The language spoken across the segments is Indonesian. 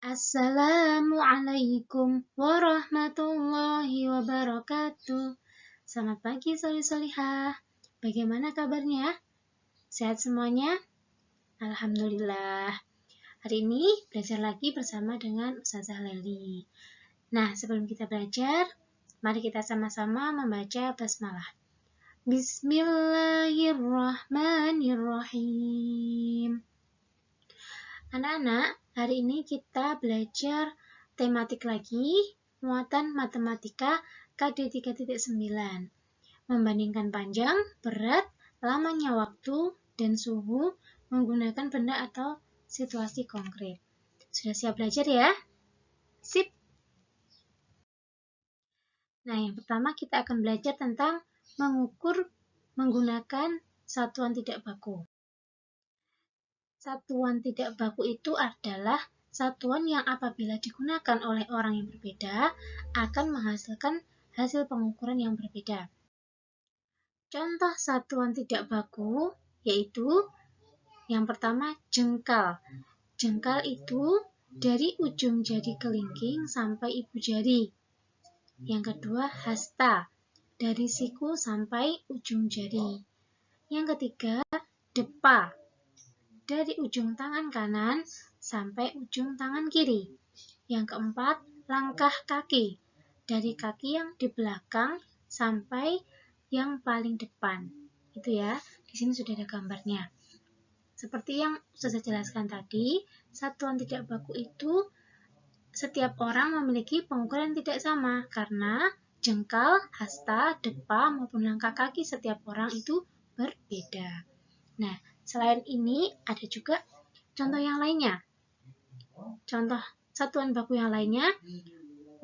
Assalamualaikum warahmatullahi wabarakatuh. Selamat pagi solih-solihah. Bagaimana kabarnya? Sehat semuanya? Alhamdulillah. Hari ini belajar lagi bersama dengan Ustazah Leli. Nah, sebelum kita belajar, mari kita sama-sama membaca basmalah. Bismillahirrahmanirrahim. Anak-anak, hari ini kita belajar tematik lagi, muatan matematika KD 3.9. Membandingkan panjang, berat, lamanya waktu, dan suhu menggunakan benda atau situasi konkret. Sudah siap belajar ya? Sip! Nah, yang pertama kita akan belajar tentang mengukur menggunakan satuan tidak baku. Satuan tidak baku itu adalah satuan yang apabila digunakan oleh orang yang berbeda akan menghasilkan hasil pengukuran yang berbeda. Contoh satuan tidak baku yaitu yang pertama jengkal. Jengkal itu dari ujung jari kelingking sampai ibu jari. Yang kedua hasta, dari siku sampai ujung jari. Yang ketiga depa, dari ujung tangan kanan sampai ujung tangan kiri. Yang keempat, langkah kaki, dari kaki yang di belakang sampai yang paling depan. Itu ya, di sini sudah ada gambarnya. Seperti yang sudah saya jelaskan tadi, satuan tidak baku itu setiap orang memiliki pengukuran yang tidak sama karena jengkal, hasta, depa maupun langkah kaki setiap orang itu berbeda. Nah, selain ini ada juga contoh yang lainnya. Contoh satuan baku yang lainnya,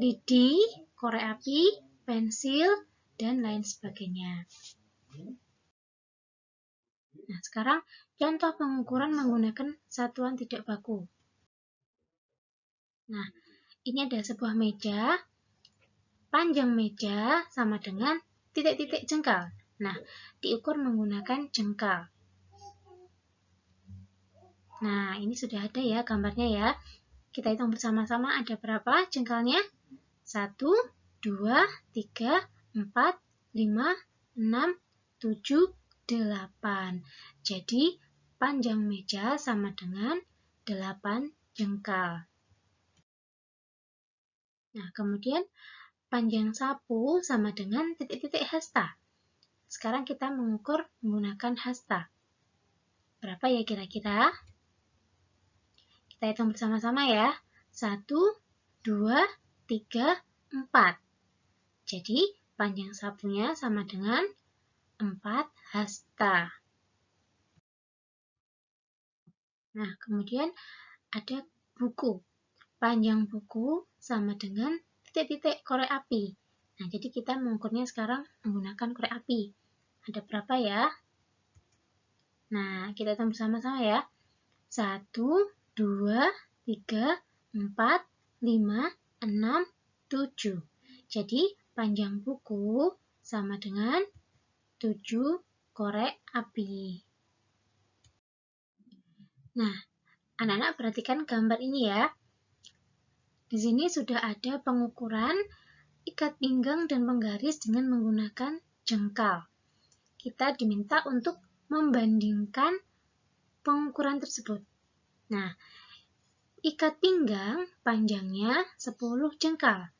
lidi, korek api, pensil, dan lain sebagainya. Nah, sekarang contoh pengukuran menggunakan satuan tidak baku. Nah, ini ada sebuah meja, panjang meja sama dengan titik-titik jengkal. Nah, diukur menggunakan jengkal. Nah, ini sudah ada ya gambarnya ya. Kita hitung bersama-sama ada berapa jengkalnya? 1, 2, 3, 4, 5, 6, 7, 8. Jadi, panjang meja sama dengan 8 jengkal. Nah, kemudian panjang sapu sama dengan titik-titik hasta. Sekarang kita mengukur menggunakan hasta. Berapa ya kira-kira? Kita hitung bersama-sama ya. 1, 2, 3, 4. Jadi, panjang sapunya sama dengan 4 hasta. Nah, kemudian ada buku. Panjang buku sama dengan titik-titik korek api. Nah, jadi kita mengukurnya sekarang menggunakan korek api. Ada berapa ya? Nah, kita hitung bersama-sama ya. 1, 2, 3, 4, 5, 6, 7. Jadi, panjang buku sama dengan 7 korek api. Nah, anak-anak perhatikan gambar ini ya. Di sini sudah ada pengukuran ikat pinggang dan penggaris dengan menggunakan jengkal. Kita diminta untuk membandingkan pengukuran tersebut. Nah, ikat pinggang panjangnya 10 jengkal.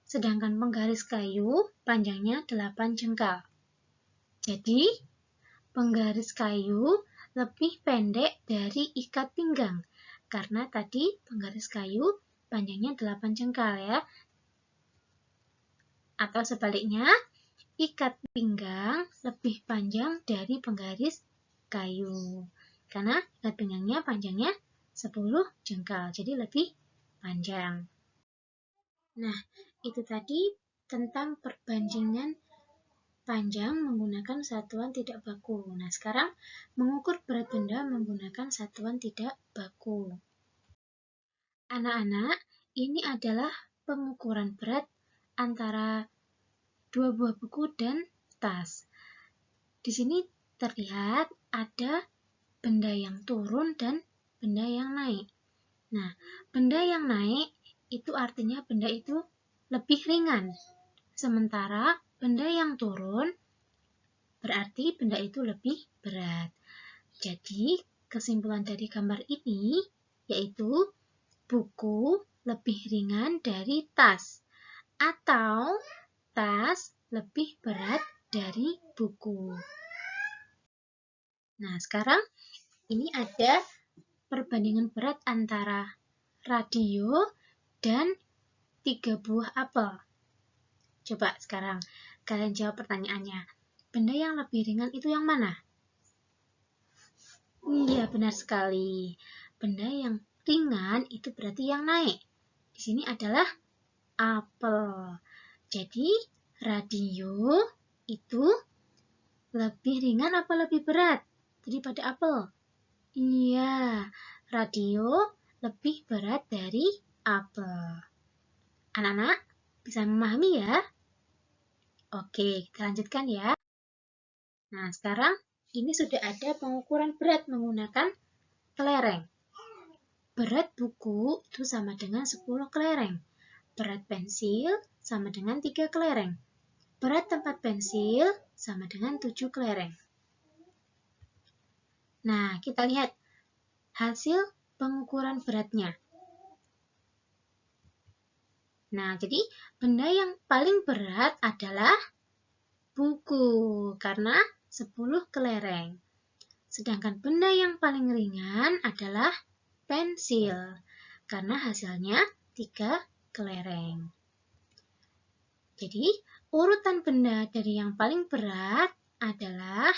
Sedangkan penggaris kayu panjangnya 8 jengkal. Jadi, penggaris kayu lebih pendek dari ikat pinggang. Karena tadi penggaris kayu panjangnya 8 jengkal ya. Atau sebaliknya, ikat pinggang lebih panjang dari penggaris kayu. Karena ikat pinggangnya panjangnya 10 jengkal, jadi lebih panjang. Nah, itu tadi tentang perbandingan panjang menggunakan satuan tidak baku. Nah, sekarang mengukur berat benda menggunakan satuan tidak baku. Anak-anak, ini adalah pengukuran berat antara 2 buah buku dan tas. Di sini terlihat ada benda yang turun dan benda yang naik. Nah, benda yang naik itu artinya benda itu lebih ringan. Sementara benda yang turun berarti benda itu lebih berat. Jadi, kesimpulan dari gambar ini yaitu buku lebih ringan dari tas, atau tas lebih berat dari buku. Nah, sekarang ini ada perbandingan berat antara radio dan 3 buah apel. Coba sekarang kalian jawab pertanyaannya. Benda yang lebih ringan itu yang mana? Iya, benar sekali. Benda yang ringan itu berarti yang naik. Di sini adalah apel. Jadi, radio itu lebih ringan apa lebih berat daripada apel? Iya, radio lebih berat dari apel. Anak-anak bisa memahami ya? Oke, kita lanjutkan ya. Nah, sekarang ini sudah ada pengukuran berat menggunakan kelereng. Berat buku itu sama dengan 10 kelereng. Berat pensil sama dengan 3 kelereng. Berat tempat pensil sama dengan 7 kelereng. Nah, kita lihat hasil pengukuran beratnya. Nah, jadi benda yang paling berat adalah buku karena 10 kelereng. Sedangkan benda yang paling ringan adalah pensil karena hasilnya 3 kelereng. Jadi, urutan benda dari yang paling berat adalah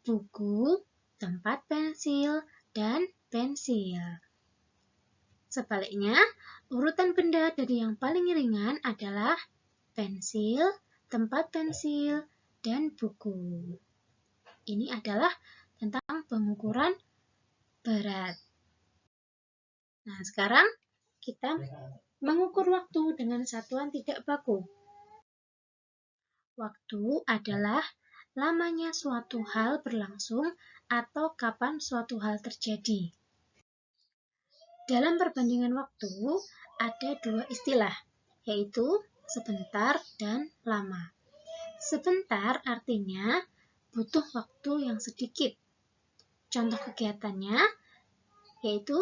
buku, tempat pensil, dan pensil. Sebaliknya, urutan benda dari yang paling ringan adalah pensil, tempat pensil, dan buku. Ini adalah tentang pengukuran berat. Nah, sekarang kita mengukur waktu dengan satuan tidak baku. Waktu adalah lamanya suatu hal berlangsung atau kapan suatu hal terjadi. Dalam perbandingan waktu, ada 2 istilah, yaitu sebentar dan lama. Sebentar artinya butuh waktu yang sedikit. Contoh kegiatannya yaitu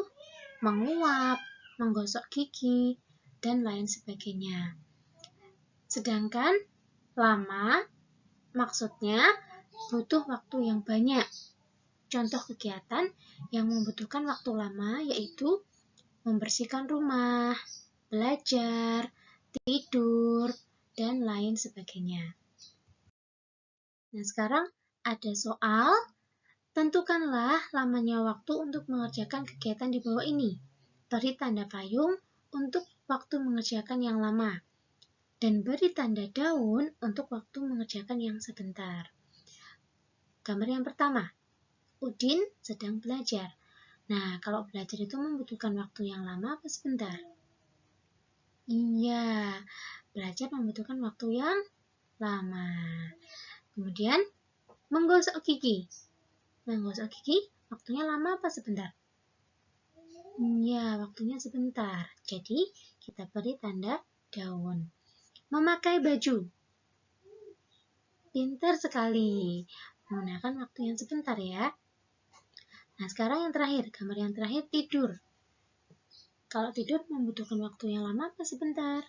menguap, menggosok gigi, dan lain sebagainya. Sedangkan lama maksudnya butuh waktu yang banyak. Contoh kegiatan yang membutuhkan waktu lama yaitu membersihkan rumah, belajar, tidur, dan lain sebagainya. Nah, sekarang ada soal. Tentukanlah lamanya waktu untuk mengerjakan kegiatan di bawah ini. Beri tanda payung untuk waktu mengerjakan yang lama. Dan beri tanda daun untuk waktu mengerjakan yang sebentar. Gambar yang pertama, Udin sedang belajar. Nah, kalau belajar itu membutuhkan waktu yang lama apa sebentar? Iya, belajar membutuhkan waktu yang lama. Kemudian, menggosok gigi. Menggosok gigi, waktunya lama apa sebentar? Iya, waktunya sebentar. Jadi, kita beri tanda daun. Memakai baju. Pintar sekali. Menggunakan waktu yang sebentar ya. Nah, sekarang yang terakhir. Gambar yang terakhir, tidur. Kalau tidur membutuhkan waktu yang lama apa sebentar?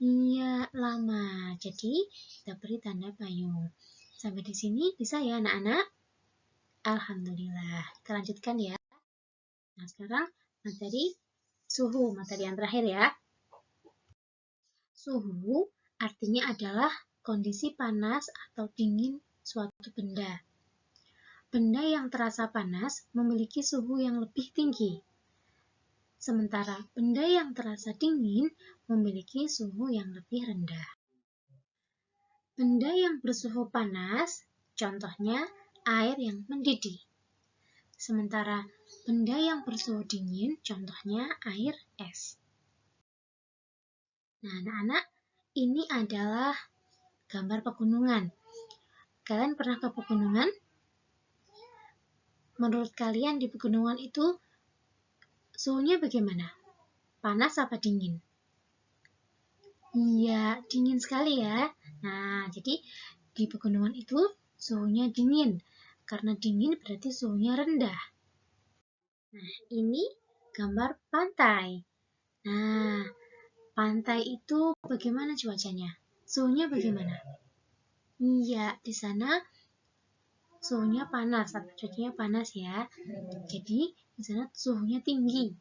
Iya, lama. Jadi, kita beri tanda payung. Sampai di sini bisa ya anak-anak? Alhamdulillah. Kita lanjutkan ya. Nah, sekarang materi suhu, materi yang terakhir ya. Suhu artinya adalah kondisi panas atau dingin suatu benda. Benda yang terasa panas memiliki suhu yang lebih tinggi. Sementara benda yang terasa dingin memiliki suhu yang lebih rendah. Benda yang bersuhu panas, contohnya air yang mendidih. Sementara benda yang bersuhu dingin, contohnya air es. Nah, anak-anak, ini adalah gambar pegunungan. Kalian pernah ke pegunungan? Menurut kalian di pegunungan itu suhunya bagaimana? Panas apa dingin? Iya, dingin sekali ya. Nah, jadi di pegunungan itu suhunya dingin. Karena dingin berarti suhunya rendah. Nah, ini gambar pantai. Nah, pantai itu bagaimana cuacanya? Suhunya bagaimana? Iya, di sana suhunya panas, atau cuacanya panas ya. Jadi, di sana suhunya tinggi.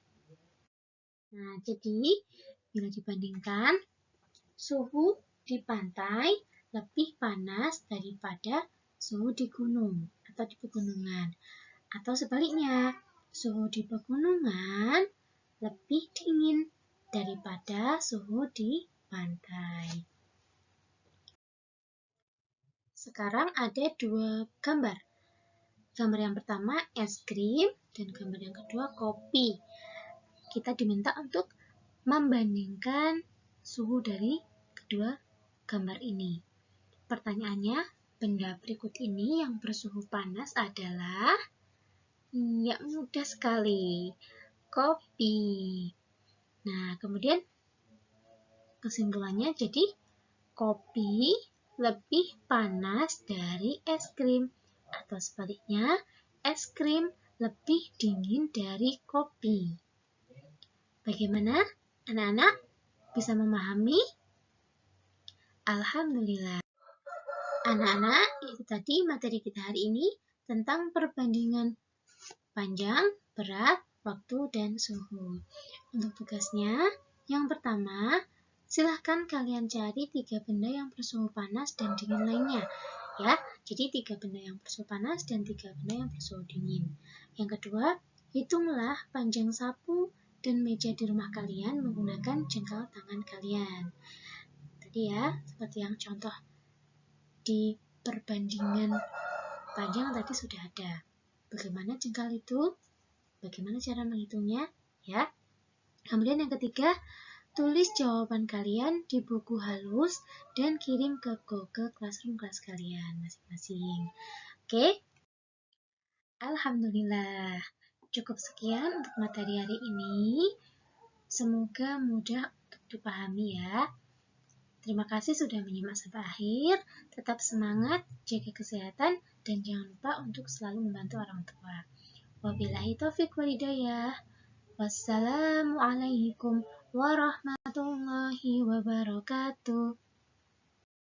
Nah, jadi bila dibandingkan, suhu di pantai lebih panas daripada suhu di gunung atau di pegunungan. Atau sebaliknya, suhu di pegunungan lebih dingin daripada suhu di pantai. Sekarang ada dua gambar. Gambar yang pertama es krim dan gambar yang kedua kopi. Kita diminta untuk membandingkan suhu dari kedua gambar ini. Pertanyaannya, benda berikut ini yang bersuhu panas adalah? Ya, mudah sekali. Kopi. Nah, kemudian kesimpulannya jadi kopi lebih panas dari es krim. Atau sebaliknya, es krim lebih dingin dari kopi. Bagaimana? Anak-anak bisa memahami? Alhamdulillah. Anak-anak, itu tadi materi kita hari ini tentang perbandingan panjang, berat, waktu, dan suhu. Untuk tugasnya, yang pertama, silahkan kalian cari 3 benda yang bersuhu panas dan dingin lainnya. Ya, jadi 3 benda yang bersuhu panas dan 3 benda yang bersuhu dingin. Yang kedua, hitunglah panjang sapu dan meja di rumah kalian menggunakan jengkal tangan kalian. Tadi ya, seperti yang contoh di perbandingan panjang tadi sudah ada. Bagaimana jengkal itu? Bagaimana cara menghitungnya? Ya. Kemudian yang ketiga, tulis jawaban kalian di buku halus dan kirim ke Google Classroom kelas kalian masing-masing. Oke? Alhamdulillah. Cukup sekian untuk materi hari ini. Semoga mudah untuk dipahami ya. Terima kasih sudah menyimak sampai akhir. Tetap semangat, jaga kesehatan, dan jangan lupa untuk selalu membantu orang tua. Wabillahi taufiq walhidayah. Wassalamualaikum warahmatullahi wabarakatuh.